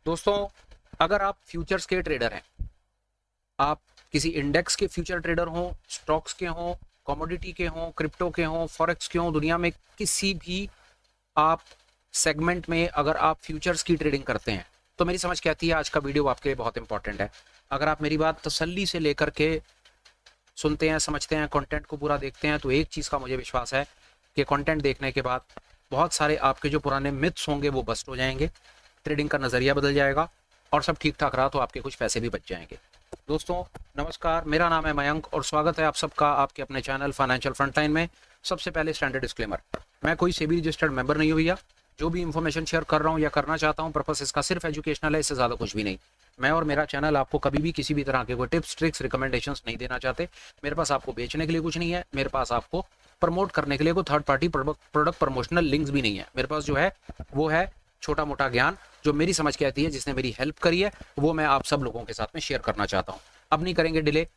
दोस्तों, अगर आप फ्यूचर्स के ट्रेडर हैं, आप किसी इंडेक्स के फ्यूचर ट्रेडर हों, स्टॉक्स के हों, कमोडिटी के हों, क्रिप्टो के हों, फॉरेक्स के हों, दुनिया में किसी भी आप सेगमेंट में अगर आप फ्यूचर्स की ट्रेडिंग करते हैं तो मेरी समझ कहती है आज का वीडियो आपके लिए बहुत इंपॉर्टेंट है। अगर आप मेरी बात तसल्ली से लेकर के सुनते हैं, समझते हैं, कंटेंट को पूरा देखते हैं तो एक चीज़ का मुझे विश्वास है कि कंटेंट देखने के बाद बहुत सारे आपके जो पुराने मिथ्स होंगे वो बस्ट हो जाएंगे, ट्रेडिंग का नज़रिया बदल जाएगा और सब ठीक ठाक रहा तो आपके कुछ पैसे भी बच जाएंगे। दोस्तों नमस्कार, मेरा नाम है मयंक और स्वागत है आप सबका आपके अपने चैनल फाइनेंशियल फ्रंटलाइन में। सबसे पहले स्टैंडर्ड डिस्क्लेमर, मैं कोई सेबी रजिस्टर्ड मेंबर नहीं हूँ भैया। जो भी इंफॉर्मेशन शेयर कर रहा हूँ या करना चाहता हूँ पर्पस इसका सिर्फ एजुकेशनल है, इससे ज़्यादा कुछ भी नहीं। मैं और मेरा चैनल आपको कभी भी किसी भी तरह के कोई टिप्स ट्रिक्स रिकमेंडेशंस नहीं देना चाहते। मेरे पास आपको बेचने के लिए कुछ नहीं है, मेरे पास आपको प्रमोट करने के लिए कोई third party product promotional links भी नहीं है। मेरे पास जो है वो है छोटा मोटा ज्ञान जो मेरी समझ कहती है, जिसने मेरी हेल्प करी है, वो मैं आप सब लोगों के साथ में शेयर करना चाहता हूँ। अब नहीं करेंगे डिले,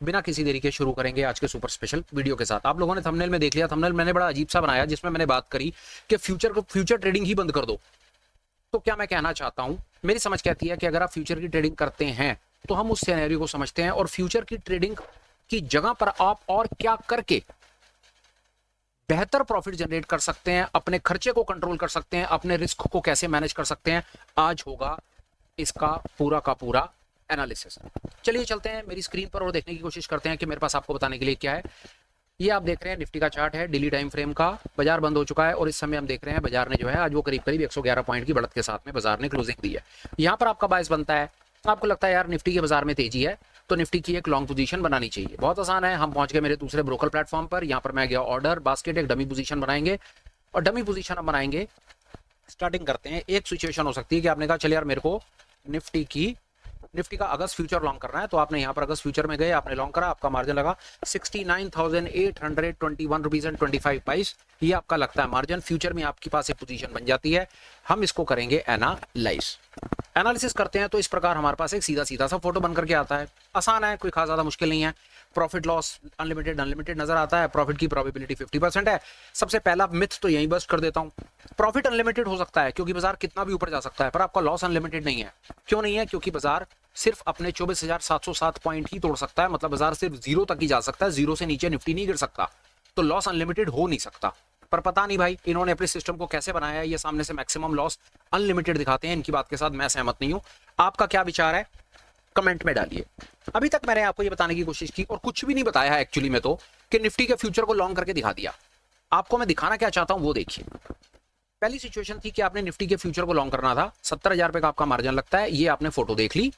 बिना किसी देरी के शुरू करेंगे आज के सुपर स्पेशल वीडियो के साथ। आप लोगों ने थंबनेल में देख लिया, थंबनेल मैंने बड़ा अजीब सा बनाया जिसमें मैंने बात करी कि फ्यूचर ट्रेडिंग ही बंद कर दो। तो क्या मैं कहना चाहता हूं, मेरी समझ कहती है कि अगर आप फ्यूचर की ट्रेडिंग करते हैं तो हम उस सिनेरियो को समझते हैं और फ्यूचर की ट्रेडिंग की जगह पर आप और क्या करके बेहतर प्रॉफिट जनरेट कर सकते हैं, अपने खर्चे को कंट्रोल कर सकते हैं, अपने रिस्क को कैसे मैनेज कर सकते हैं, आज होगा इसका पूरा का पूरा एनालिसिस। चलिए चलते हैं मेरी स्क्रीन पर और देखने की कोशिश करते हैं कि मेरे पास आपको बताने के लिए क्या है। ये आप देख रहे हैं निफ्टी का चार्ट है, डेली टाइम फ्रेम का। बाजार बंद हो चुका है और इस समय हम देख रहे हैं बाजार ने जो है आज वो करीब करीब 111 पॉइंट की बढ़त के साथ में बाजार ने क्लोजिंग दी है। यहाँ पर आपका बायस बनता है, आपको लगता है यार निफ्टी के बाजार में तेजी है तो निफ्टी की एक लॉन्ग पोजीशन बनानी चाहिए। बहुत आसान है, हम पहुंच गए मेरे दूसरे ब्रोकर प्लेटफॉर्म पर। यहाँ पर मैं गया ऑर्डर बास्केट, एक डमी पोजीशन बनाएंगे और डमी पोजीशन हम बनाएंगे। स्टार्टिंग करते हैं, एक सिचुएशन हो सकती है कि आपने कहा चल यार मेरे को निफ्टी का अगस्त फ्यूचर लॉन्ग करना है, तो आपने यहाँ पर अगस्त फ्यूचर में गए, आपने लॉन्ग करा, आपका मार्जिन लगा 69,821 रुपीज एंड 25 पैसे। ये आपका लगता है मार्जिन। फ्यूचर में आपके पास एक पोजीशन बन जाती है। हम इसको करेंगे एनालिसिस करते हैं तो इस प्रकार हमारे पास एक सीधा सीधा सा फोटो बन करके आता है। आसान है, कोई खास ज्यादा मुश्किल नहीं है। प्रॉफिट लॉस अनलिमिटेड नजर आता है। प्रॉफिट की प्रोबेबिलिटी 50% है। सबसे पहला मिथ तो यहीं बस्ट कर देता हूं, प्रॉफिट अनलिमिटेड हो सकता है क्योंकि बाजार कितना भी ऊपर जा सकता है, पर आपका लॉस अनलिमिटेड नहीं है। क्यों नहीं है? क्योंकि बाजार सिर्फ अपने 24,707 पॉइंट ही तोड़ सकता है, मतलब बाजार सिर्फ जीरो तक ही जा सकता है, जीरो से नीचे निफ्टी नहीं गिर सकता, तो लॉस अनलिमिटेड हो नहीं सकता। पर पता नहीं भाई इन्होंने अपने सिस्टम को कैसे बनाया है, ये सामने से मैक्सिमम लॉस अनलिमिटेड दिखाते हैं। इनकी बात के साथ मैं सहमत नहीं हूं। आपका क्या विचार है कमेंट में डालिए। अभी तक मैंने आपको ये बताने की कोशिश की और कुछ भी नहीं बताया है एक्चुअली में, तो कि निफ्टी के फ्यूचर को लॉन्ग करके दिखा दिया। आपको मैं दिखाना क्या चाहता हूं वो देखिए। पहली सिचुएशन थी कि आपने निफ्टी के फ्यूचर को लॉन्ग करना था, 70,000 रुपए का आपका मार्जिन लगता है। ये आपने फोटो देख ली,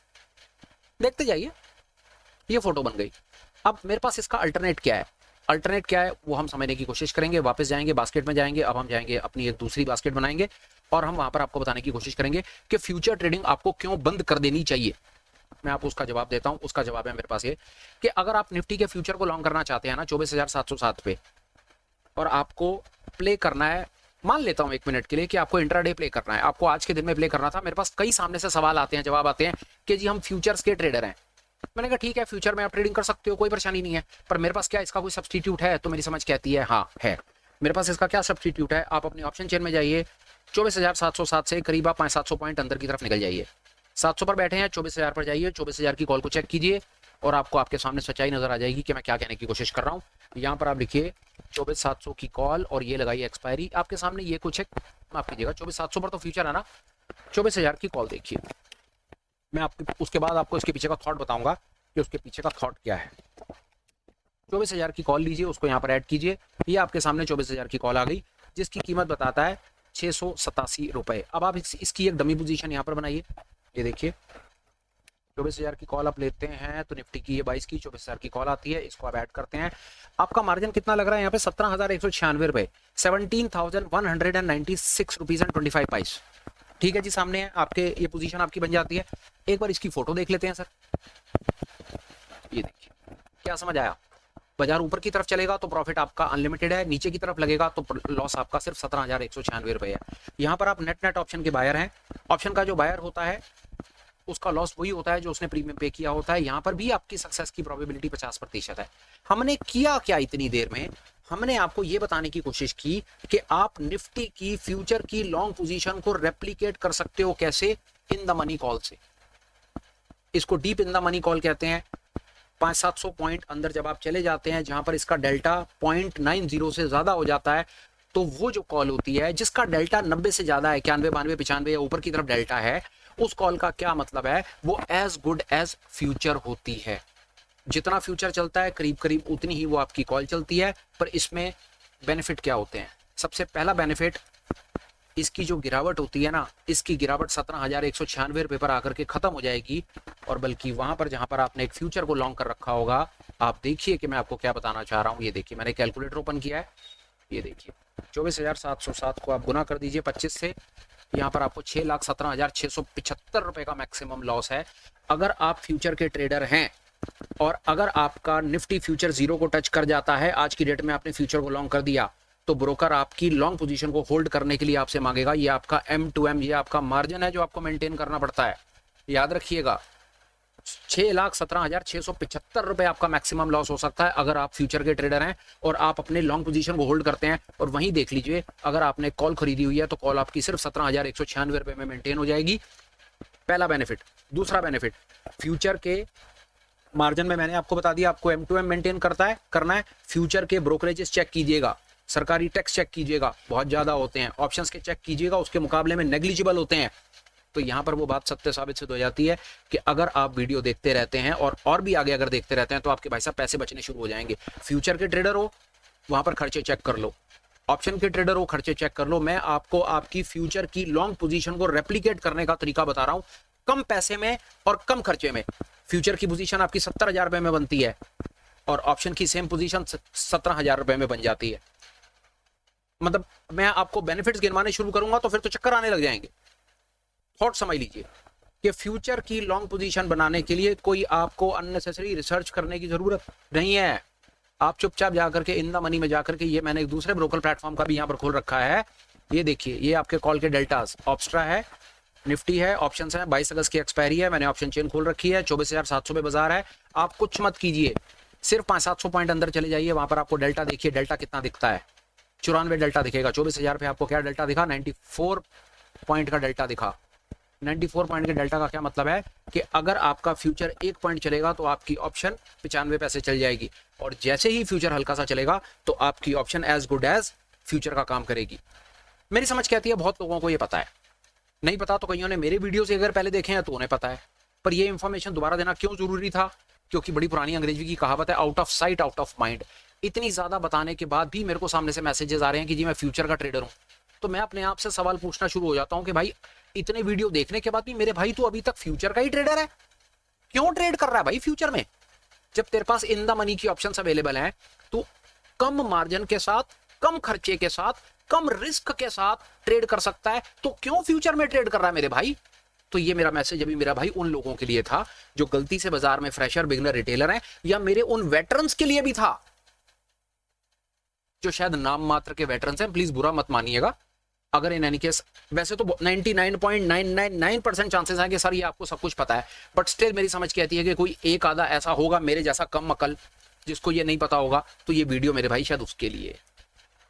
देखते जाइए, ये फोटो बन गई। अब मेरे पास इसका अल्टरनेट क्या है, वो हम समझने की कोशिश करेंगे। वापस जाएंगे, बास्केट में जाएंगे। अब हम जाएंगे अपनी एक दूसरी बास्केट बनाएंगे और हम वहां पर आपको बताने की कोशिश करेंगे कि फ्यूचर ट्रेडिंग आपको क्यों बंद कर देनी चाहिए। मैं आपको उसका जवाब देता हूं। उसका जवाब है मेरे पास ये कि अगर आप निफ्टी के फ्यूचर को लॉन्ग करना चाहते हैं ना 24,707 पे, और आपको प्ले करना है, मान लेता हूं 1 मिनट के लिए कि आपको इंट्राडे प्ले करना है, आपको आज के दिन में प्ले करना था। मेरे पास कई सामने से सवाल आते हैं, जवाब आते हैं कि जी हम फ्यूचर्स के ट्रेडर हैं। मैंने कहा ठीक है, फ्यूचर में आप ट्रेडिंग कर सकते हो, कोई परेशानी नहीं है, पर मेरे पास क्या इसका कोई सब्स्टिट्यूट है? तो मेरी समझ कहती है हाँ है। मेरे पास इसका क्या सब्स्टिट्यूट है? आप अपने ऑप्शन चेन में जाइए, 24,707 से करीब आप 500-700 पॉइंट अंदर की तरफ निकल जाइए। 700 पर बैठे हैं, 24,000 पर जाइए, 24,000 की कॉल को चेक कीजिए और आपको आपके सामने सच्चाई नजर आ जाएगी कि मैं क्या कहने की कोशिश कर रहा हूँ। यहाँ पर आप लिखिए 24,700 की कॉल और ये लगाइए एक्सपायरी। आपके सामने ये कुछ एक, माफ कीजिएगा, 24,700 पर तो फ्यूचर है ना, 24,000 की कॉल देखिए। मैं आपके उसके बाद आपको इसके पीछे का थॉट बताऊंगा कि उसके पीछे का थॉट क्या है। 24,000 की कॉल लीजिए, उसको यहाँ पर ऐड कीजिए। ये आपके सामने 24,000 की कॉल आ गई जिसकी कीमत बताता है 687 रुपए। अब आप इसकी एक डमी पोजीशन यहाँ पर बनाइए। ये देखिए 24,000 की कॉल आप लेते हैं तो निफ्टी की ये 22 की 24,000 की कॉल आती है, इसको आप ऐड करते हैं। आपका मार्जिन कितना लग रहा है यहाँ पे? 17,196 रुपए, 17,196 रुपीज एंड 25 पैसे। ठीक है जी, सामने है आपके, ये पोजीशन आपकी बन जाती है। एक बार इसकी फोटो देख लेते हैं सर। ये देखिए, क्या समझ आया? बाजार ऊपर की तरफ चलेगा तो प्रॉफिट आपका अनलिमिटेड है, नीचे की तरफ लगेगा तो लॉस आपका सिर्फ 17,196 रुपए है। यहाँ पर आप नेट ऑप्शन के बायर हैं। ऑप्शन का जो बायर होता है उसका लॉस वही होता है जो उसने प्रीमियम पे किया होता है। यहाँ पर भी आपकी सक्सेस की प्रोबेबिलिटी 50% है। हमने किया क्या इतनी देर में? हमने आपको ये बताने की कोशिश की कि आप निफ्टी की फ्यूचर की लॉन्ग पोजीशन को रेप्लिकेट कर सकते हो। कैसे? इन द मनी कॉल से। इसको deep in the money call कहते हैं। 500-700 पॉइंट अंदर जब आप चले जाते हैं जहां पर इसका डेल्टा 0.90 से ज्यादा हो जाता है, तो वो जो कॉल होती है जिसका डेल्टा 90 से ज्यादा है, 91, 92, 95 या ऊपर की तरफ डेल्टा है, उस कॉल का क्या मतलब है, वो एज गुड एज फ्यूचर होती है। जितना फ्यूचर चलता है करीब करीब उतनी ही वो आपकी कॉल चलती है। पर इसमें बेनिफिट क्या होते हैं? सबसे पहला बेनिफिट, इसकी जो गिरावट होती है ना, इसकी गिरावट 17,196 रुपये पर आकर के खत्म हो जाएगी। और बल्कि वहां पर जहां पर आपने एक फ्यूचर को लॉन्ग कर रखा होगा, आप देखिए कि मैं आपको क्या बताना चाह रहा हूं। ये देखिए, मैंने कैलकुलेटर ओपन किया है, ये देखिए 24,707 को आप गुना कर दीजिए 25 से, यहाँ पर आपको 6,17,675 रुपये का मैक्सिमम लॉस है। अगर आप फ्यूचर के ट्रेडर हैं और अगर आपका निफ्टी फ्यूचर जीरो को टच कर जाता है, आज की डेट में आपने फ्यूचर को लॉन्ग कर दिया, तो ब्रोकर आपकी लॉन्ग पोजीशन को होल्ड करने के लिए आपसे मांगेगा, ये आपका M2M, ये आपका मार्जिन है जो आपको मेंटेन करना पड़ता है। याद रखिएगा, 6,17,675 रुपए आपका मैक्सिमम लॉस हो सकता है अगर आप फ्यूचर के ट्रेडर हैं और आप अपने लॉन्ग पोजीशन को होल्ड करते हैं। और वहीं देख लीजिए, अगर आपने कॉल खरीदी हुई है तो कॉल आपकी सिर्फ 17,196 रुपए में मेंटेन हो जाएगी। पहला बेनिफिट। दूसरा बेनिफिट, फ्यूचर के मार्जिन में मैंने आपको बता दिया, आपको M2M मेंटेन करना है। फ्यूचर के ब्रोकरेजेस चेक कीजिएगा, सरकारी टैक्स चेक कीजिएगा, बहुत ज्यादा होते हैं। ऑप्शंस के चेक कीजिएगा, उसके मुकाबले में नेग्लिजिबल होते हैं। तो यहाँ पर वो बात सत्य साबित सिद्ध हो जाती है कि अगर आप वीडियो देखते रहते हैं और भी आगे अगर देखते रहते हैं तो आपके भाई साहब पैसे बचने शुरू हो जाएंगे। फ्यूचर के ट्रेडर हो, वहां पर खर्चे चेक कर लो। ऑप्शन के ट्रेडर हो, खर्चे चेक कर लो। मैं आपको आपकी फ्यूचर की लॉन्ग पोजीशन को रेप्लिकेट करने का तरीका बता रहा हूं, कम पैसे में और कम खर्चे में। फ्यूचर की पोजीशन आपकी 70,000 रुपए में बनती है और ऑप्शन की सेम पोजीशन 17,000 रुपए में बन जाती है। मतलब मैं आपको बेनिफिट्स गिनवाने शुरू करूंगा तो फिर तो चक्कर आने लग जाएंगे। थॉट समझ लीजिए कि फ्यूचर की लॉन्ग पोजीशन बनाने के लिए कोई आपको अननेसेसरी रिसर्च करने की जरूरत नहीं है। आप चुपचाप जाकर के इन द मनी में जाकर के, ये मैंने एक दूसरे ब्रोकर प्लेटफॉर्म का भी यहाँ पर खोल रखा है, ये देखिए, ये आपके कॉल के डेल्टास, ऑप्स्ट्रा है, निफ्टी है, ऑप्शन है, 22 अगस्त की एक्सपायरी है, मैंने ऑप्शन चेन खोल रखी है, 24,700 पे बाजार है। आप कुछ मत कीजिए, सिर्फ 500-700 पॉइंट अंदर चले जाइए, वहां पर आपको डेल्टा देखिए, डेल्टा कितना दिखता है, 94 डेल्टा दिखेगा। 24,000 पे आपको क्या डेल्टा दिखा, 94 पॉइंट का डेल्टा दिखा। 94 पॉइंट के डेल्टा का क्या मतलब है कि अगर आपका फ्यूचर 1 पॉइंट चलेगा तो आपकी ऑप्शन 95 पैसे चल जाएगी, और जैसे ही फ्यूचर हल्का सा चलेगा तो आपकी option as good as future का काम करेगी। मेरी समझ कहती है बहुत लोगों को ये पता है, नहीं पता तो कईयों ने मेरे वीडियो से अगर पहले देखे हैं तो उन्हें पता है, पर ये इंफॉर्मेशन दोबारा देना क्यों जरूरी था? क्योंकि बड़ी पुरानी अंग्रेजी की कहावत है, out of sight out of mind. इतनी ज्यादा बताने के बाद भी मेरे को सामने से मैसेजेस आ रहे हैं कि जी मैं फ्यूचर का ट्रेडर हूं, तो मैं अपने आप से सवाल पूछना शुरू हो जाता हूं कि भाई इतने वीडियो देखने के बाद भी मेरे भाई तू अभी तक फ्यूचर का ही ट्रेडर है, क्यों ट्रेड कर रहा है भाई फ्यूचर में? जब तेरे पास इन द मनी की ऑप्शंस अवेलेबल हैं, तो कम मार्जिन के साथ, कम खर्चे के साथ, कम रिस्क के साथ ट्रेड कर सकता है, तो क्यों फ्यूचर में ट्रेड कर रहा है मेरे भाई? तो ये मेरा मैसेज अभी मेरा भाई उन लोगों के लिए था जो गलती से बाजार में फ्रेशर, बिगनर, रिटेलर हैं, या मेरे उन वेटरन्स के लिए भी था जो शायद नाम मात्र के वेटरन्स हैं। प्लीज बुरा मत मानिएगा अगर इन एनी केस, वैसे तो 99.999% चांसेस हैं कि सर ये आपको सब कुछ पता है, बट स्टिल मेरी समझ कहती है कि कोई एक आधा ऐसा होगा मेरे जैसा कम अकल जिसको ये नहीं पता होगा। तो ये वीडियो मेरे भाई शायद उसके लिए,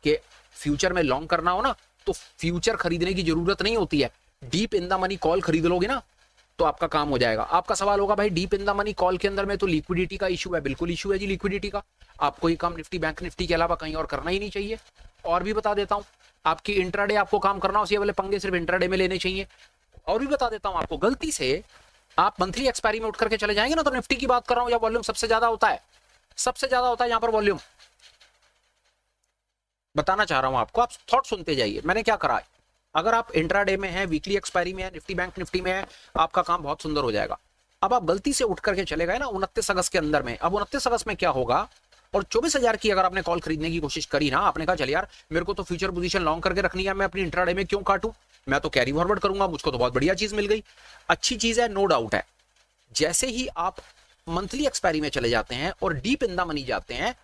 कि फ्यूचर में लॉन्ग करना हो ना तो फ्यूचर खरीदने की जरूरत नहीं होती है, deep in the money call खरीद लोगे ना तो आपका काम हो जाएगा। आपका सवाल होगा भाई deep in the money call के अंदर में तो लिक्विडिटी का इशू है। बिल्कुल इशू है जी लिक्विडिटी का, आपको ये काम निफ्टी, बैंक निफ्टी के अलावा कहीं और करना ही नहीं चाहिए। और भी बता देता हूं, आपकी इंट्राडे आपको काम करना हो, ये वाले पंगे सिर्फ इंट्राडे में लेने चाहिए। और भी बता देता हूं आपको, गलती से आप मंथली एक्सपायरी में उठ करके चले जाएंगे ना, तो निफ्टी की बात कर रहा हूं, या वॉल्यूम सबसे ज्यादा होता है, सबसे ज्यादा होता है यहाँ पर वॉल्यूम। बताना चाह रहा हूं आपको, आप थॉट सुनते जाइए। मैंने क्या करा, अगर आप इंट्राडे में हैं, वीकली एक्सपायरी में है, निफ्टी बैंक निफ्टी में है, आपका काम बहुत सुंदर हो जाएगा। अब आप गलती से उठ करके चले गए ना 29 अगस्त के अंदर में, अब 29 अगस्त में क्या होगा, और 24,000 की अगर आपने कॉल खरीदने की कोशिश करी ना, आपने कहा चल यार मेरे को तो फ्यूचर पोजीशन लॉन्ग करके रखनी है, मैं अपनी इंट्राडे में क्यों काटूं, मैं तो कैरी फॉरवर्ड करूंगा, मुझको तो बहुत बढ़िया चीज मिल गई। अच्छी चीज है, नो डाउट है। जैसे ही आप मंथली एक्सपायरी में चले जाते हैं और डीप इन द मनी जाते हैं,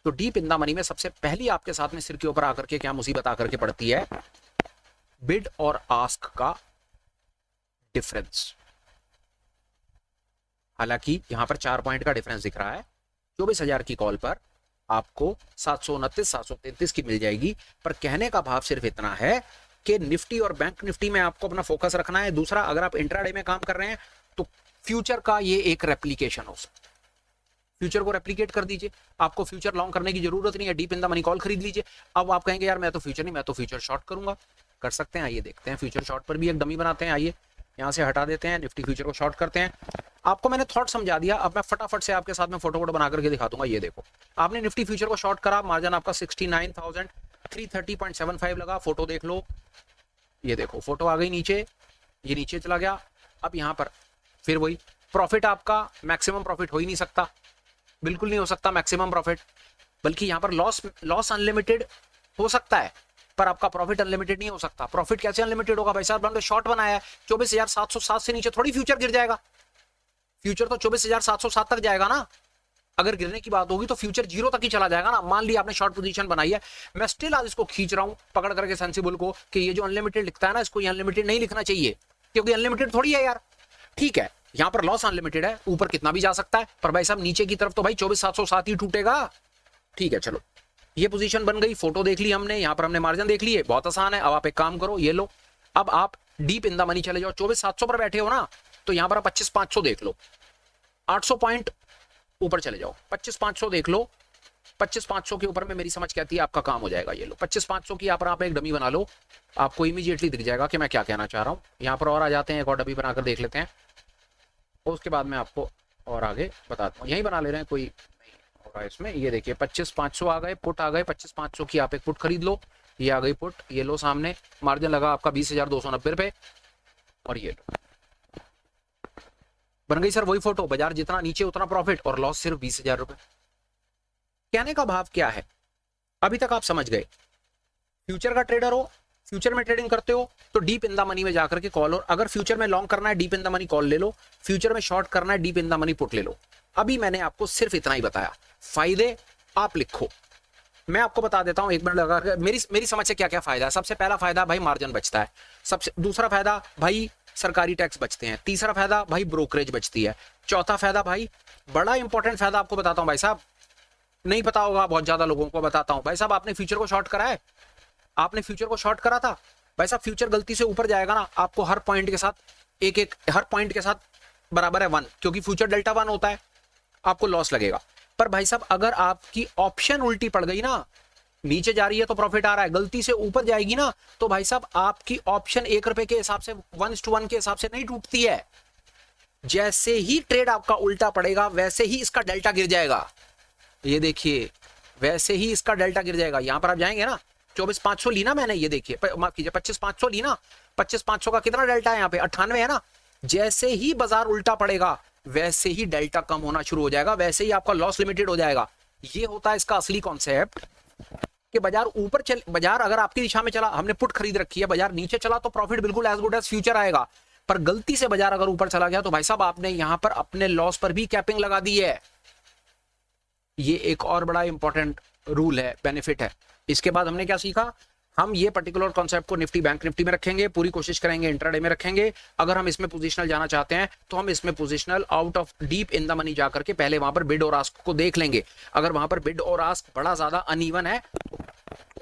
तो डीप इन द मनी में सबसे पहली आपके साथ में सिर के ऊपर आकर के क्या मुसीबत आकर के पड़ती है, बिड और आस्क का डिफरेंस। हालांकि यहां पर 4 पॉइंट का डिफरेंस दिख रहा है, 24,000 की कॉल पर आपको 729, 733 की मिल जाएगी, पर कहने का भाव सिर्फ इतना है कि निफ्टी और बैंक निफ्टी में आपको अपना फोकस रखना है। दूसरा, अगर आप इंट्राडे में काम कर रहे हैं तो फ्यूचर का ये एक रेप्लीकेशन हो सकता है, फ्यूचर को रेप्लीकेट कर दीजिए। आपको फ्यूचर लॉन्ग करने की जरूरत नहीं है, deep in the money call खरीद लीजिए। अब आप कहेंगे यार मैं तो फ्यूचर नहीं, मैं तो फ्यूचर शॉर्ट करूंगा, कर सकते हैं। आइए देखते हैं, फ्यूचर शॉर्ट पर भी एक डमी बनाते हैं। आइए यहाँ से हटा देते हैं, निफ्टी फ्यूचर को शॉर्ट करते हैं। आपको मैंने थॉट समझा दिया, अब मैं फटाफट से आपके साथ में फोटो वोटो बना करके दिखा दूंगा। ये देखो, आपने निफ्टी फ्यूचर को शॉर्ट करा, मार्जिन आपका 69,330.75 लगा। फोटो देख लो, ये देखो फोटो आ गई नीचे, ये नीचे चला गया। अब यहाँ पर फिर वही प्रॉफिट, आपका मैक्सिमम प्रॉफिट हो ही नहीं सकता, बिल्कुल नहीं हो सकता मैक्सिमम प्रॉफिट, बल्कि यहाँ पर लॉस अनलिमिटेड हो सकता है, पर आपका प्रॉफिट अनलिमिटेड नहीं हो सकता। प्रॉफिट कैसे अनलिमिटेड होगा भाई साहब, हमने शॉर्ट बनाया है, 24,707 से नीचे थोड़ी फ्यूचर गिर जाएगा। फ्यूचर तो 24,707 तक जाएगा ना। अगर गिरने की बात होगी तो फ्यूचर जीरो तक ही चला जाएगा ना। मान लिया आपने शॉर्ट पोजीशन बनाई है, मैं स्टिल आज इसको खींच रहा हूं पकड़ करके सेंसिबल को, कि ये जो अनलिमिटेड लिखता है ना, इसको ये अनलिमिटेड नहीं लिखना चाहिए, क्योंकि अनलिमिटेड थोड़ी है यार। ठीक है, यहां पर लॉस अनलिमिटेड है, ऊपर कितना भी जा सकता है, पर भाई साहब नीचे की तरफ तो भाई 24,707 ही टूटेगा। ठीक है, चलो ये पोजीशन बन गई, फोटो देख ली हमने, यहां पर हमने मार्जिन देख लिए, बहुत आसान है। अब आप एक काम करो, ये लो, अब आप डीप इन द मनी चले जाओ। 24,700 पर बैठे हो ना, तो यहां पर आप 25,500 देख लो, 800 पॉइंट ऊपर चले जाओ, 25,500 देख लो। 25,500 के ऊपर में मेरी समझ कहती है आपका काम हो जाएगा। ये लो 25,500 की यहाँ पर आप एक डमी बना लो, आपको इमीडिएटली दिख जाएगा कि मैं क्या कहना चाह रहा हूँ। यहाँ पर और आ जाते हैं, एक और डमी बनाकर देख लेते हैं, उसके बाद मैं आपको और आगे बताता हूँ। यही बना ले रहे हैं, कोई नहीं हो रहा है इसमें। ये देखिए 25,500 आ गए, पुट आ गए, 25,500 की आप एक पुट खरीद लो, ये आ गई पुट, ये लो सामने, मार्जिन लगा आपका 20,290 रुपये, और ये लो बन गई सर वही फोटो, बाजार जितना नीचे उतना प्रॉफिट और लॉस सिर्फ 20,000 रुपए। कहने का भाव क्या है, अभी तक आप समझ गए। फ्यूचर का ट्रेडर हो, फ्यूचर में ट्रेडिंग करते हो तो डीप इन द मनी में जाकर के कॉल, और अगर फ्यूचर में लॉन्ग करना है deep in the money call ले लो, फ्यूचर में शॉर्ट करना है deep in the money put ले लो। अभी मैंने आपको सिर्फ इतना ही बताया, फायदे आप लिखो, मैं आपको बता देता हूं 1 मिनट लगा कर। मेरी समझ से क्या क्या फायदा है। सबसे पहला फायदा भाई मार्जिन बचता है, सबसे दूसरा फायदा भाई सरकारी टैक्स बचते हैं, तीसरा फायदा भाई ब्रोकरेज बचती है, चौथा फायदा भाई बड़ा इंपॉर्टेंट फायदा आपको बताता हूं भाई साहब, नहीं पता होगा बहुत ज्यादा लोगों को, बताता हूं भाई साहब। आपने फ्यूचर को शॉर्ट करा है, आपने फ्यूचर को शॉर्ट करा था भाई साहब, फ्यूचर गलती से ऊपर जाएगा ना, आपको हर पॉइंट के साथ हर पॉइंट के साथ बराबर है 1, क्योंकि फ्यूचर डेल्टा 1 होता है, आपको लॉस लगेगा। पर भाई साहब अगर आपकी ऑप्शन उल्टी पड़ गई ना, नीचे जा रही है तो प्रॉफिट आ रहा है, गलती से ऊपर जाएगी ना, तो भाई साहब आपकी ऑप्शन 1 रुपए के हिसाब से 1:1 के हिसाब से नहीं टूटती है। जैसे ही ट्रेड आपका उल्टा पड़ेगा वैसे ही इसका डेल्टा गिर जाएगा। ये देखिए, वैसे ही इसका डेल्टा गिर जाएगा। यहां पर आप जाएंगे ना, 24,500 ली ना मैंने, ये देखिए माफ कीजिए 25,500 ली ना, 25,500 का कितना डेल्टा है यहाँ पे, 98 है ना। जैसे ही बाजार उल्टा पड़ेगा वैसे ही डेल्टा कम होना शुरू हो जाएगा, वैसे ही आपका लॉस लिमिटेड हो जाएगा। ये होता है इसका असली कॉन्सेप्ट, कि बाजार ऊपर चल, बाजार अगर आपकी दिशा में चला, हमने पुट खरीद रखी है, बाजार नीचे चला तो प्रॉफिट बिल्कुल एज गुड एज फ्यूचर आएगा। पर गलती से बाजार अगर ऊपर चला गया तो भाई साहब आपने यहां पर अपने लॉस पर भी कैपिंग लगा दी है। ये एक और बड़ा इंपॉर्टेंट रूल है, बेनिफिट है। इसके बाद हमने क्या सीखा, हम ये पर्टिकुलर कॉन्सेप्ट को निफ्टी बैंक निफ्टी में रखेंगे, पूरी कोशिश करेंगे इंट्राडे में रखेंगे। अगर हम इसमें पोजिशनल जाना चाहते हैं तो हम इसमें positional out of deep in the money जाकर के पहले वहां पर बिड और आस्क को देख लेंगे। अगर वहां पर बिड और आस्क बड़ा ज्यादा अनइवन है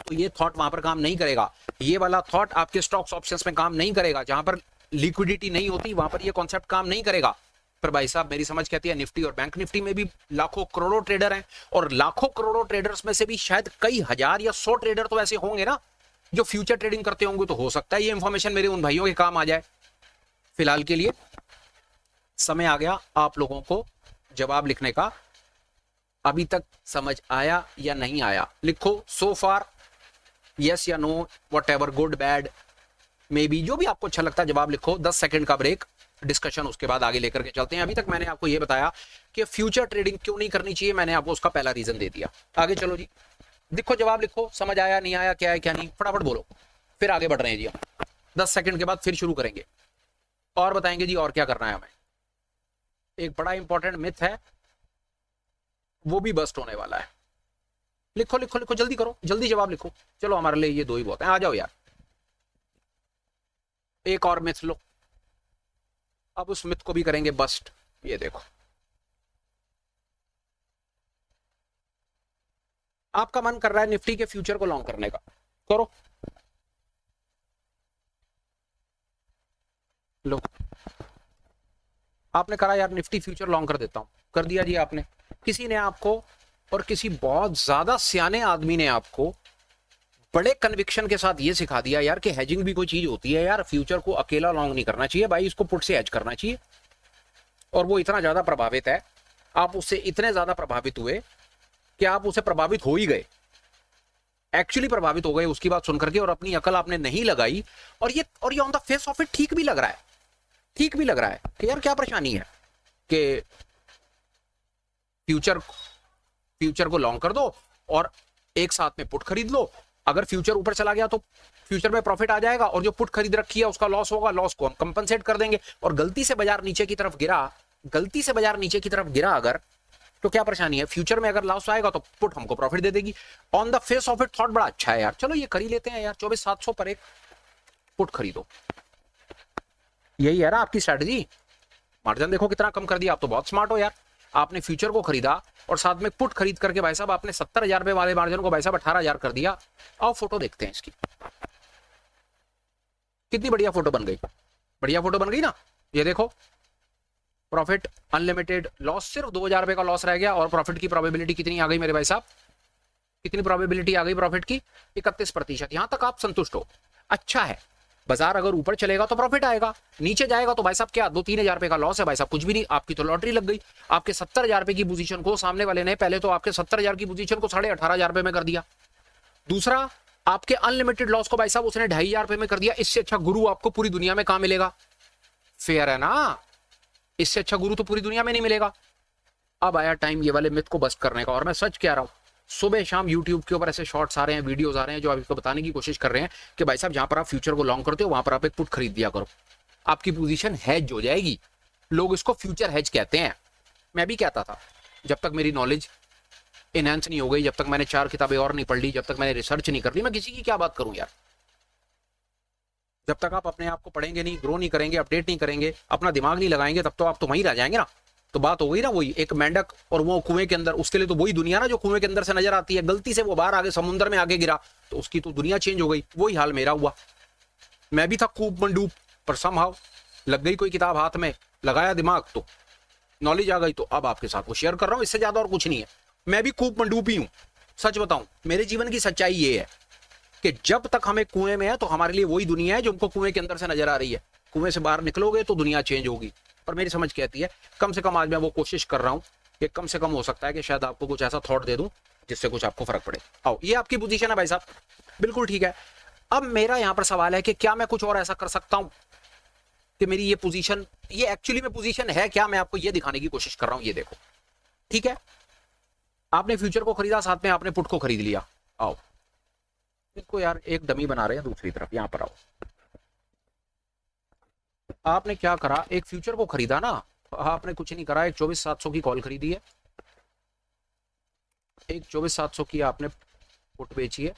तो ये थॉट वहां पर काम नहीं करेगा, ये वाला थॉट आपके स्टॉक्स ऑप्शंस में काम नहीं करेगा। जहां पर लिक्विडिटी नहीं होती वहां पर ये कॉन्सेप्ट काम नहीं करेगा। पर भाई साहब मेरी समझ कहती है निफ्टी और बैंक निफ्टी में भी लाखों करोड़ों ट्रेडर हैं, और लाखों करोड़ों ट्रेडर्स में से भी शायद कई हजार या 100 ट्रेडर तो ऐसे होंगे ना जो फ्यूचर ट्रेडिंग करते होंगे। तो हो सकता है ये इंफॉर्मेशन मेरे उन भाइयों के काम आ जाए। फिलहाल के लिए समय आ गया आप लोगों को जवाब लिखने का। अभी तक समझ आया या नहीं आया लिखो, सो फार यस या no, whatever, good bad maybe, जो भी आपको अच्छा लगता है जवाब लिखो। 10 सेकंड का ब्रेक, डिस्कशन उसके बाद आगे लेकर के चलते हैं। अभी तक मैंने आपको यह बताया कि फ्यूचर ट्रेडिंग क्यों नहीं करनी चाहिए, मैंने आपको उसका पहला रीजन दे दिया। आगे चलो जी, लिखो जवाब लिखो, समझ आया नहीं आया, क्या है क्या नहीं, फटाफट बोलो, फिर आगे बढ़ रहे हैं जी हम। 10 सेकंड के बाद फिर शुरू करेंगे और बताएंगे जी और क्या करना है हमें। एक बड़ा इंपॉर्टेंट मिथ है वो भी बस्ट होने वाला है। लिखो लिखो लिखो, जल्दी करो, जल्दी जवाब लिखो। चलो हमारे लिए ये 2 ही बहुत है, आ जाओ यार। एक और मिथ लो, अब उस मिथ को भी करेंगे बस्ट। ये देखो, आपका मन कर रहा है निफ्टी के फ्यूचर को लॉन्ग करने का, करो। लो, आपने करा यार निफ्टी फ्यूचर लॉन्ग कर देता हूं, कर दिया जी आपने। किसी ने आपको, और किसी बहुत ज्यादा सियाने आदमी ने आपको बड़े कन्विक्शन के साथ ये सिखा दिया यार कि हेजिंग भी कोई चीज होती है यार, फ्यूचर को अकेला लॉन्ग नहीं करना चाहिए भाई, इसको पुट से हेज करना चाहिए। और वो इतना ज्यादा प्रभावित है, आप उससे इतने ज्यादा प्रभावित हुए कि आप उससे प्रभावित हो ही गए, एक्चुअली प्रभावित हो गए उसकी बात सुनकर के, और अपनी अकल आपने नहीं लगाई। और ये on the face of it ठीक भी लग रहा है, ठीक भी लग रहा है कि यार क्या परेशानी है कि फ्यूचर को लॉन्ग कर दो और एक साथ में पुट खरीद लो। अगर फ्यूचर ऊपर चला गया तो फ्यूचर में प्रॉफिट आ जाएगा, और जो पुट खरीद रखी है उसका लॉस होगा, लॉस को हम कंपनसेट कर देंगे। और गलती से बाजार नीचे की तरफ गिरा अगर, तो क्या परेशानी है, फ्यूचर में अगर लॉस आएगा तो पुट हमको प्रॉफिट दे देगी। On the face of it thought बड़ा अच्छा है यार, चलो ये कर ही लेते हैं यार, 24,700 पर एक पुट खरीदो। यही है ना आपकी स्ट्रेटजी। मार्जिन देखो कितना कम कर दिया, आप तो बहुत स्मार्ट हो यार। आपने फ्यूचर को खरीदा और साथ में पुट खरीद करके भाई साहब आपने 70,000 रुपए वाले मार्जिन को भाई साहब 18,000 कर दिया। आओ फोटो देखते हैं इसकी, कितनी बढ़िया फोटो बन गई, बढ़िया फोटो बन गई ना। ये देखो, प्रॉफिट अनलिमिटेड, लॉस सिर्फ 2,000 रुपए का लॉस रह गया, और प्रॉफिट की प्रोबेबिलिटी कितनी आ गई मेरे भाई साहब, कितनी प्रोबेबिलिटी आ गई प्रॉफिट की, 31%। यहां तक आप संतुष्ट हो, अच्छा है। बाजार अगर ऊपर चलेगा तो प्रॉफिट आएगा, नीचे जाएगा तो भाई साहब क्या 2-3 हजार रुपए का लॉस है भाई साहब, कुछ भी नहीं, आपकी तो लॉटरी लग गई। आपके 70,000 रुपए की पोजीशन को सामने वाले ने पहले तो आपके 70,000 की पोजीशन को 18,500 रुपए में कर दिया। दूसरा, आपके अनलिमिटेड लॉस को भाई साहब उसने 2,500 रुपए में कर दिया। इससे अच्छा गुरु आपको पूरी दुनिया में कहां मिलेगा, फेयर है ना, इससे अच्छा गुरु तो पूरी दुनिया में नहीं मिलेगा। अब आया टाइम ये वाले मिथ को बस्ट करने का, और मैं सच कह रहा हूं, सुबह शाम YouTube के ऊपर ऐसे शॉर्ट्स आ रहे हैं, वीडियोस आ रहे हैं जो आपको बताने की कोशिश कर रहे हैं कि भाई साहब जहां पर आप फ्यूचर को लॉन्ग करते हो वहां पर आप एक पुट खरीद दिया करो, आपकी पोजीशन हेज हो जाएगी। लोग इसको फ्यूचर हेज कहते हैं। मैं भी कहता था, जब तक मेरी नॉलेज इनहेंस नहीं हो गई, जब तक मैंने 4 किताबें और नहीं पढ़ ली, जब तक मैंने रिसर्च नहीं कर ली, मैं किसी की क्या बात करूं यार। जब तक आप अपने आप को पढ़ेंगे नहीं, ग्रो नहीं करेंगे, अपडेट नहीं करेंगे, अपना दिमाग नहीं लगाएंगे, तब तो आप तो वहीं रह जाएंगे ना। तो बात हो गई ना वही, एक मेंढक और वो कुएं के अंदर, उसके लिए तो वही दुनिया ना जो कुएं के अंदर से नजर आती है। गलती से वो बाहर आगे समुद्र में आगे गिरा तो उसकी तो दुनिया चेंज हो गई। वही हाल मेरा हुआ, मैं भी था खूब मंडूब, पर समहाउ लग गई कोई किताब हाथ में, लगाया दिमाग तो नॉलेज आ गई। तो अब आपके साथ वो शेयर कर रहा हूं, इससे ज्यादा और कुछ नहीं है। मैं भी खूब मंडूब ही हूं, सच बताऊं, मेरे जीवन की सच्चाई ये है कि जब तक हमें कुएं में है तो हमारे लिए वही दुनिया है जो हमको कुएं के अंदर से नजर आ रही है। कुएं से बाहर निकलोगे तो दुनिया चेंज होगी। पर मेरी समझ कहती है, कम से कम आज मैं वो कोशिश कर रहा हूं कि कम से कम हो सकता है कि शायद आपको कुछ ऐसा थॉट दे दूं जिससे कुछ आपको फर्क पड़े। आओ, ये आपकी पोजीशन है भाई साहब, बिल्कुल ठीक है। अब मेरा यहां पर सवाल है कि क्या मैं कुछ और ऐसा कर सकता हूं कि मेरी ये पोजीशन, ये एक्चुअली में पोजीशन है क्या, मैं आपको ये दिखाने की कोशिश कर रहा हूं। ये देखो, ठीक है, आपने फ्यूचर को खरीदा, साथ में आपने पुट को खरीद लिया। आओ, इसको यार एक डमी बना रहे हैं दूसरी तरफ, यहां पर आओ। आपने क्या करा, एक फ्यूचर को खरीदा ना, आपने कुछ नहीं करा, एक 24,700 की कॉल खरीदी है, एक 24,700 की आपने पुट बेची है,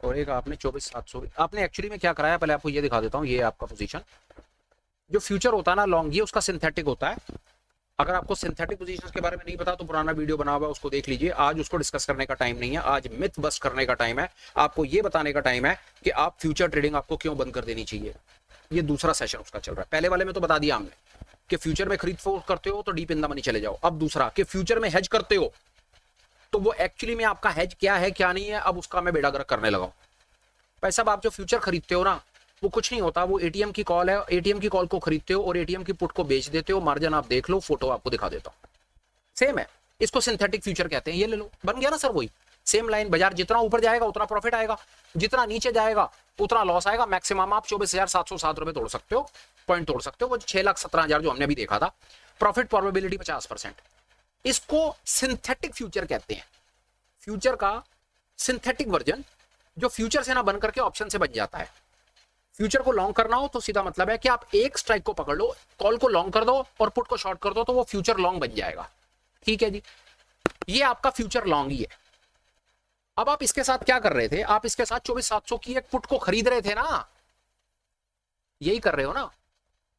और एक आपने 24,700 आपने एक्चुअली में क्या कराया, पहले आपको ये दिखा देता हूं। ये आपका पोजीशन, जो फ्यूचर होता है ना लॉन्ग, ये उसका सिंथेटिक होता है। अगर आपको सिंथेटिक पोजीशंस के बारे में नहीं पता तो पुराना वीडियो बना हुआ है, उसको देख लीजिए। आज उसको डिस्कस करने का टाइम नहीं है, आज मिथ बस्ट करने का टाइम है। आपको ये बताने का टाइम है कि आप फ्यूचर ट्रेडिंग आपको क्यों बंद कर देनी चाहिए। ये दूसरा सेशन उसका चल रहा है। पहले वाले में तो बता दिया हमने कि फ्यूचर में खरीद फोर्स करते हो तो डीप इन द मनी चले जाओ। अब दूसरा कि फ्यूचर में हेज करते हो तो वो एक्चुअली में आपका हेज क्या है क्या नहीं है, अब उसका मैं बेड़ा गर्क करने लगा हूं। भाई साहब, आप जो फ्यूचर खरीदते हो ना, वो कुछ नहीं होता, वो एटीएम की कॉल है। एटीएम की कॉल को खरीदते हो और एटीएम की पुट को बेच देते हो। मार्जिन आप देख लो, फोटो आपको दिखा देता हूं, सेम है। इसको सिंथेटिक फ्यूचर कहते हैं। ये ले लो, बन गया ना सर वही सेम लाइन। बाजार जितना ऊपर जाएगा उतना प्रॉफिट आएगा, जितना नीचे जाएगा उतना लॉस आएगा। मैक्सिमम आप 24,707 रुपए तोड़ सकते हो, पॉइंट तोड़ सकते हो। वो 6,17,000 जो हमने भी देखा था, प्रॉफिट प्रोबेबिलिटी 50%। इसको सिंथेटिक फ्यूचर कहते हैं। फ्यूचर का सिंथेटिक वर्जन जो फ्यूचर से ना बन करके ऑप्शन से बन जाता है। फ्यूचर को लॉन्ग करना हो तो सीधा मतलब है कि आप एक स्ट्राइक को पकड़ लो, कॉल को लॉन्ग कर दो और पुट को शॉर्ट कर दो, तो वो फ्यूचर लॉन्ग बन जाएगा। ठीक है जी, ये आपका फ्यूचर लॉन्ग ही है। अब आप इसके साथ क्या कर रहे थे, आप इसके साथ 24,700 की एक पुट को खरीद रहे थे ना, यही कर रहे हो ना।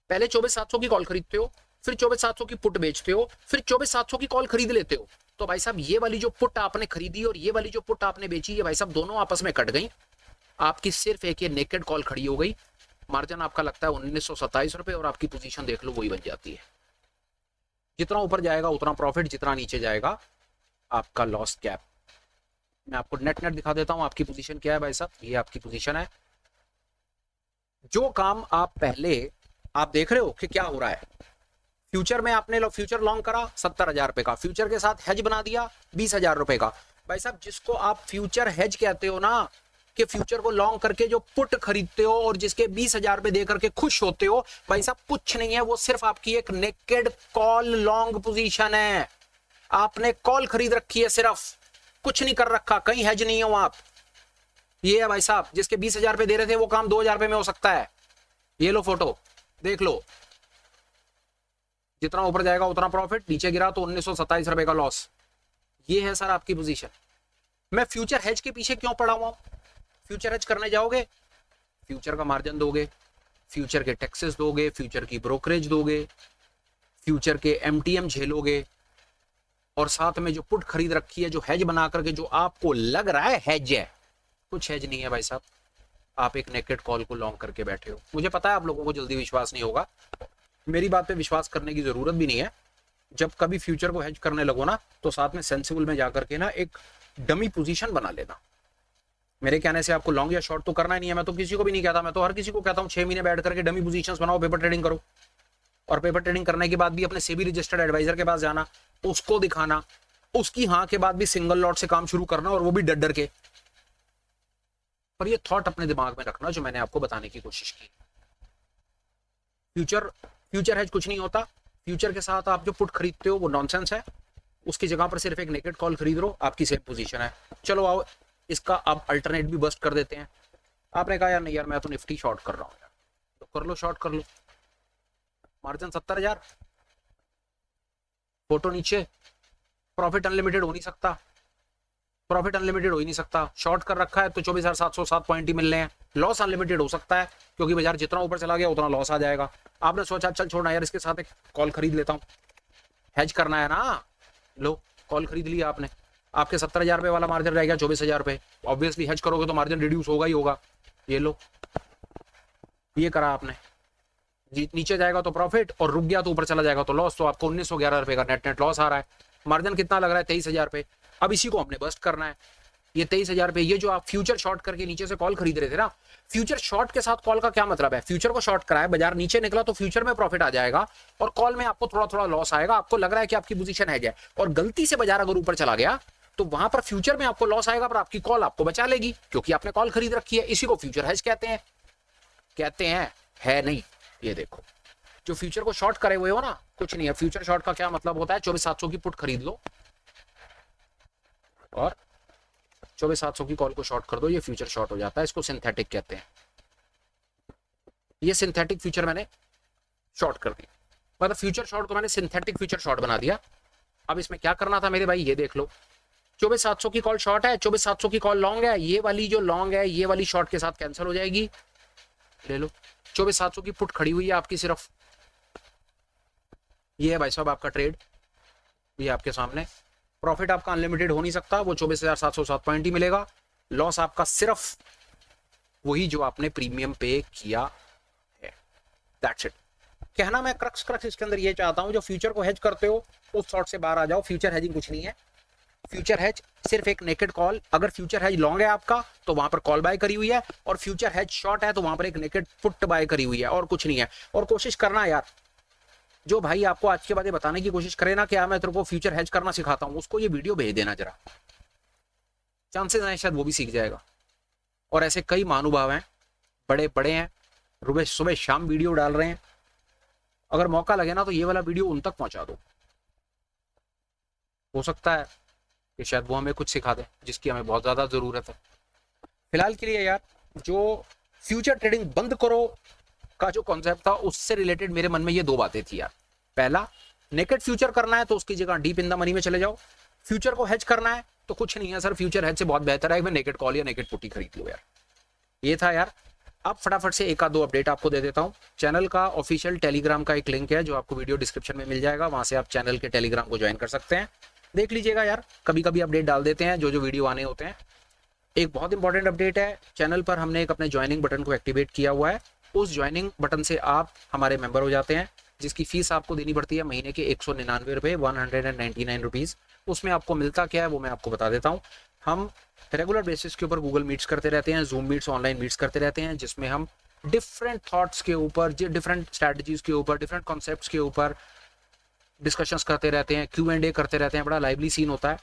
पहले 24,700 की कॉल खरीदते हो, फिर 24,700 की पुट बेचते हो, फिर 24,700 की कॉल खरीद लेते हो। तो भाई साहब, ये वाली जो पुट आपने खरीदी और ये वाली जो पुट आपने बेची, ये भाई साहब दोनों आपस में कट गई। आपकी सिर्फ एक ये नेकेड कॉल खड़ी हो गई मार्जिन आपका लगता है 1927 रुपये और आपकी पोजीशन देख लो वही बन जाती है। जितना ऊपर जाएगा उतना प्रॉफिट, जितना नीचे जाएगा आपका लॉस कैप। मैं आपको नेट नेट दिखा देता हूं आपकी पोजीशन क्या है भाई साहब। ये आपकी पोजीशन है। जो काम आप पहले आप देख रहे हो कि क्या हो रहा है, फ्यूचर में आपने फ्यूचर लॉन्ग करा 70,000 रुपए का, फ्यूचर के साथ हेज बना दिया 20,000 रुपए का। भाई साहब जिसको आप फ्यूचर हेज कहते हो ना, कि फ्यूचर को लॉन्ग करके जो पुट खरीदते हो और जिसके 20,000 रुपए दे करके खुश होते हो, भाई साहब कुछ नहीं है, वो सिर्फ आपकी एक नेकेड कॉल लॉन्ग पोजीशन है। आपने कॉल खरीद रखी है, सिर्फ कुछ नहीं कर रखा, कहीं हेज नहीं हो आप। ये है भाई साहब, जिसके 20,000 रुपए दे रहे थे वो काम 2,000 रुपए में हो सकता है। ये लो फोटो देख लो, जितना ऊपर जाएगा उतना प्रॉफिट, नीचे गिरा तो 1927 रुपए का लॉस। ये है सर आपकी पोजीशन। मैं फ्यूचर हेज के पीछे क्यों पड़ा हुआ हूं? फ्यूचर हेज करने जाओगे, फ्यूचर का मार्जिन दोगे, फ्यूचर के टैक्सेस दोगे, फ्यूचर की ब्रोकरेज दोगे, फ्यूचर के एमटीएम झेलोगे, और साथ में जो पुट खरीद रखी है, जो हेज बना करके जो आपको लग रहा है हेज है, कुछ हेज नहीं है भाई साहब। आप एक नेकेड कॉल को लॉन्ग करके बैठे हो। मुझे पता है आप लोगों को जल्दी विश्वास नहीं होगा, मेरी बात पे विश्वास करने की जरूरत भी नहीं है। जब कभी फ्यूचर को हेज करने लगो ना, तो साथ में सेंसिबल में जाकर के ना एक डमी पोजीशन बना लेना। मेरे कहने से आपको लॉन्ग या शॉर्ट तो करना ही नहीं है। मैं तो किसी को भी नहीं कहता, मैं तो हर किसी को कहता हूँ 6 महीने बैठ करके डमी पोजीशंस बनाओ, पेपर ट्रेडिंग करो, और पेपर ट्रेडिंग करने के बाद भी अपने सेबी रजिस्टर्ड एडवाइजर के पास जाना, उसको दिखाना, उसकी हाँ के बाद भी सिंगल लॉट से काम शुरू करना, और वो भी डर डर के। पर ये थॉट अपने दिमाग में रखना जो मैंने आपको बताने की कोशिश की। फ्यूचर हेज कुछ नहीं होता। फ्यूचर के साथ आप जो पुट खरीदते हो वो नॉनसेंस है। उसकी जगह पर सिर्फ एक नेकेड कॉल खरीद लो, आपकी सेफ पोजीशन है। चलो आओ इसका आप अल्टरनेट भी बस्ट कर देते हैं। आपने कहा यार नहीं यार मैं तो निफ्टी शॉर्ट कर रहा हूँ यार, तो कर लो, शॉर्ट कर लो। मार्जिन 70,000, फोटो नीचे, प्रॉफिट अनलिमिटेड हो नहीं सकता, प्रॉफिट अनलिमिटेड हो ही नहीं सकता। शॉर्ट कर रखा है तो 24,707 पॉइंट ही मिल रहे हैं। लॉस अनलिमिटेड हो सकता है क्योंकि बाजार जितना ऊपर चला गया उतना लॉस आ जाएगा। आपने सोचा चल छोड़ना यार, इसके साथ एक कॉल खरीद लेता हूँ, हेज करना है ना, लो कॉल खरीद लिया आपने, आपके 70,000 रुपए वाला मार्जिन रह गया 24,000 रुपए। ऑब्वियसली हेज करोगे तो मार्जिन रिड्यूस होगा ही होगा। ये लो, ये करा आपने, नीचे जाएगा तो प्रॉफिट और रुक गया तो ऊपर चला जाएगा तो लॉस। तो आपको 1911 रुपए का नेट नेट लॉस आ रहा है। मार्जिन कितना लग रहा है? 23,000 रुपए। अब इसी को हमने बस्ट करना है। ये 23,000 रुपए, ये जो आप फ्यूचर शॉर्ट करके नीचे से कॉल खरीद रहे थे ना, फ्यूचर शॉर्ट के साथ कॉल का क्या मतलब है? फ्यूचर को शॉर्ट कराया, बाजार नीचे निकला तो फ्यूचर में प्रॉफिट आ जाएगा और कॉल में आपको थोड़ा थोड़ा लॉस आएगा। आपको लग रहा है कि आपकी पोजीशन है जाए, और गलती से बाजार अगर ऊपर चला गया तो वहां पर फ्यूचर में आपको लॉस आएगा, पर आपकी कॉल आपको बचा लेगी क्योंकि आपने कॉल खरीद रखी है। इसी को फ्यूचर हेज कहते हैं। है नहीं, ये देखो जो फ्यूचर को शॉर्ट करे हुए हो ना, कुछ नहीं है। फ्यूचर शॉर्ट का क्या मतलब होता है? 24,700 की पुट खरीद लो और 24,700 की कॉल को शॉर्ट कर दो, ये फ्यूचर शॉर्ट हो जाता है। इसको सिंथेटिक कहते हैं। ये सिंथेटिक फ्यूचर मैंने शॉर्ट कर दिया, मतलब फ्यूचर शॉर्ट को मैंने सिंथेटिक फ्यूचर शॉर्ट बना दिया। अब इसमें क्या करना था मेरे भाई, ये देख लो, 24,700 की कॉल शॉर्ट है, 24,700 की कॉल लॉन्ग है। ये वाली जो लॉन्ग है ये वाली शॉर्ट के साथ कैंसिल हो जाएगी। ले लो, 24,700 की पुट खड़ी हुई है आपकी सिर्फ। ये है भाई साहब आपका ट्रेड, ये आपके सामने। प्रॉफिट आपका अनलिमिटेड हो नहीं सकता, वो 24,707 पॉइंट ही मिलेगा। लॉस आपका सिर्फ वही जो आपने प्रीमियम पे किया है। That's it. कहना मैं क्रक्स इसके अंदर ये चाहता हूं, जो फ्यूचर को हेज करते हो उस शॉर्ट से बाहर आ जाओ। फ्यूचर हेजिंग कुछ नहीं है। फ्यूचर हेज सिर्फ एक नेकेड कॉल। अगर फ्यूचर हेज लॉन्ग है आपका तो वहां पर कॉल बाय करी हुई है, और फ्यूचर हेज शॉर्ट है तो वहां पर एक नेकेड पुट बाय करी हुई है, और कुछ नहीं है। और कोशिश करना यार, जो भाई आपको आज के बाद बताने की कोशिश करे ना कि मैं तेरे को फ्यूचर हेज करना सिखाता हूं, उसको ये वीडियो भेज देना जरा, चांसेस हैं शायद वो भी सीख जाएगा। और ऐसे कई महानुभाव हैं, बड़े बड़े हैं, सुबह शाम वीडियो डाल रहे हैं। अगर मौका लगे ना तो ये वाला वीडियो उन तक पहुंचा दो, हो सकता है कि शायद वो हमें कुछ सिखा दे जिसकी हमें बहुत ज्यादा जरूरत है। फिलहाल के लिए यार, जो फ्यूचर ट्रेडिंग बंद करो का जो कॉन्सेप्ट था, उससे रिलेटेड मेरे मन में ये दो बातें थी यार। पहला, नेकेड फ्यूचर करना है तो उसकी जगह डीप इन द मनी में चले जाओ। फ्यूचर को हेज करना है तो कुछ नहीं है सर, फ्यूचर हेज से बहुत बेहतर है मैं नेकेड कॉल या नेकेड पुट ही खरीद लो यार। ये था यार। अब फटाफट से एक आध दो अपडेट आपको दे देता हूँ। चैनल का ऑफिशियल टेलीग्राम का एक लिंक है जो आपको वीडियो डिस्क्रिप्शन में मिल जाएगा, वहां से आप चैनल के टेलीग्राम को ज्वाइन कर सकते हैं। देख लीजिएगा यार, कभी कभी अपडेट डाल देते हैं जो वीडियो आने होते हैं। एक बहुत इंपॉर्टेंट अपडेट है, चैनल पर हमने एक अपने ज्वाइनिंग बटन को एक्टिवेट किया हुआ है। उस ज्वाइनिंग बटन से आप हमारे मेंबर हो जाते हैं, जिसकी फीस आपको देनी पड़ती है महीने के 199 रुपये, 199 रुपीज़। उसमें आपको मिलता क्या है वो मैं आपको बता देता हूँ। हम रेगुलर बेसिस के ऊपर गूगल मीट्स करते रहते हैं, जूम मीट्स, ऑनलाइन मीट्स करते रहते हैं, जिसमें हम डिफरेंट थॉट्स के ऊपर, डिफरेंट स्ट्रैटेजीज के ऊपर, डिफरेंट कॉन्सेप्ट्स के ऊपर डिस्कशंस करते रहते हैं, Q&A करते रहते हैं। बड़ा लाइवली सीन होता है।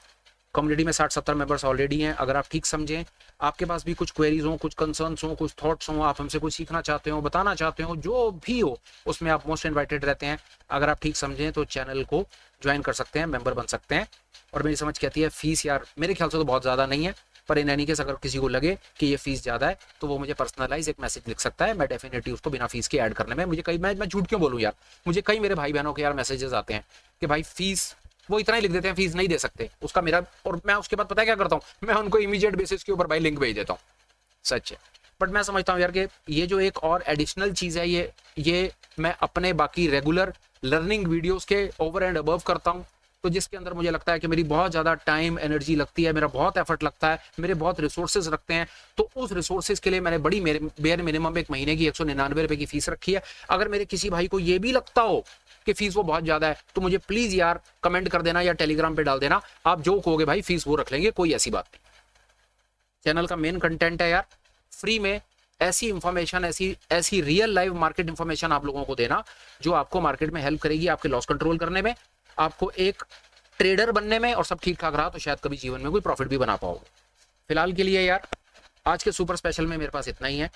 कम्युनिटी में 60-70 मेंबर्स ऑलरेडी हैं। अगर आप ठीक समझें, आपके पास भी कुछ क्वेरीज हो, कुछ कंसर्न्स हो, कुछ थॉट्स हो, आप हमसे कुछ सीखना चाहते हो, बताना चाहते हो, जो भी हो, उसमें आप मोस्ट इन्वाइटेड रहते हैं। अगर आप ठीक समझें तो चैनल को ज्वाइन कर सकते हैं, मेंबर बन सकते हैं। और मेरी समझ कहती है फीस यार मेरे ख्याल से तो बहुत ज़्यादा नहीं है, पर इन एनी केस अगर किसी को लगे कि ये फीस ज़्यादा है तो वो मुझे पर्सनलाइज एक मैसेज लिख सकता है। मैं डेफिनेटली उसको बिना फीस के ऐड करने में, मुझे कई, मैं झूठ क्यों बोलूँ यार, मुझे कई मेरे भाई बहनों के यार मैसेजेस आते हैं कि भाई फीस, वो इतना ही लिख देते हैं फीस नहीं दे सकते उसका मेरा, और मैं उसके बाद पता है क्या करता हूँ, मैं उनको इमीडिएट बेसिस के ऊपर भाई लिंक भेज देता हूँ। सच है। बट मैं समझता हूँ यार कि ये जो एक और एडिशनल चीज़ है, ये मैं अपने बाकी रेगुलर लर्निंग वीडियोस के ओवर एंड अबव करता हूँ, तो जिसके अंदर मुझे लगता है कि मेरी बहुत ज़्यादा टाइम एनर्जी लगती है, मेरा बहुत एफर्ट लगता है, मेरे बहुत रिसोर्सेज रखते हैं। तो उस रिसोर्सेज के लिए मैंने बड़ी बेयर मिनिमम एक महीने की 199 रुपये की फीस रखी है। अगर मेरे किसी भाई को ये भी लगता हो कि फीस वो बहुत ज़्यादा है तो मुझे प्लीज़ यार कमेंट कर देना या टेलीग्राम पे डाल देना, आप जो कहोगे भाई फीस वो रख लेंगे, कोई ऐसी बात नहीं। चैनल का मेन कंटेंट है यार फ्री में ऐसी इंफॉर्मेशन, ऐसी रियल लाइव मार्केट इंफॉर्मेशन आप लोगों को देना जो आपको मार्केट में हेल्प करेगी, आपके लॉस कंट्रोल करने में, आपको एक ट्रेडर बनने में, और सब ठीक ठाक रहा तो शायद कभी जीवन में कोई प्रॉफिट भी बना पाओगे। फिलहाल के लिए यार आज के सुपर स्पेशल में मेरे पास इतना ही है।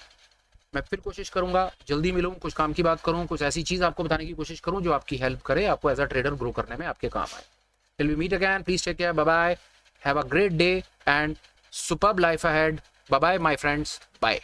मैं फिर कोशिश करूंगा जल्दी मिलूं, कुछ काम की बात करूं, कुछ ऐसी चीज़ आपको बताने की कोशिश करूं जो आपकी हेल्प करे, आपको एज अ ट्रेडर ग्रो करने में आपके काम आए। Till we meet again, please take care, bye bye, have a great day and superb life ahead. Bye bye my friends, bye.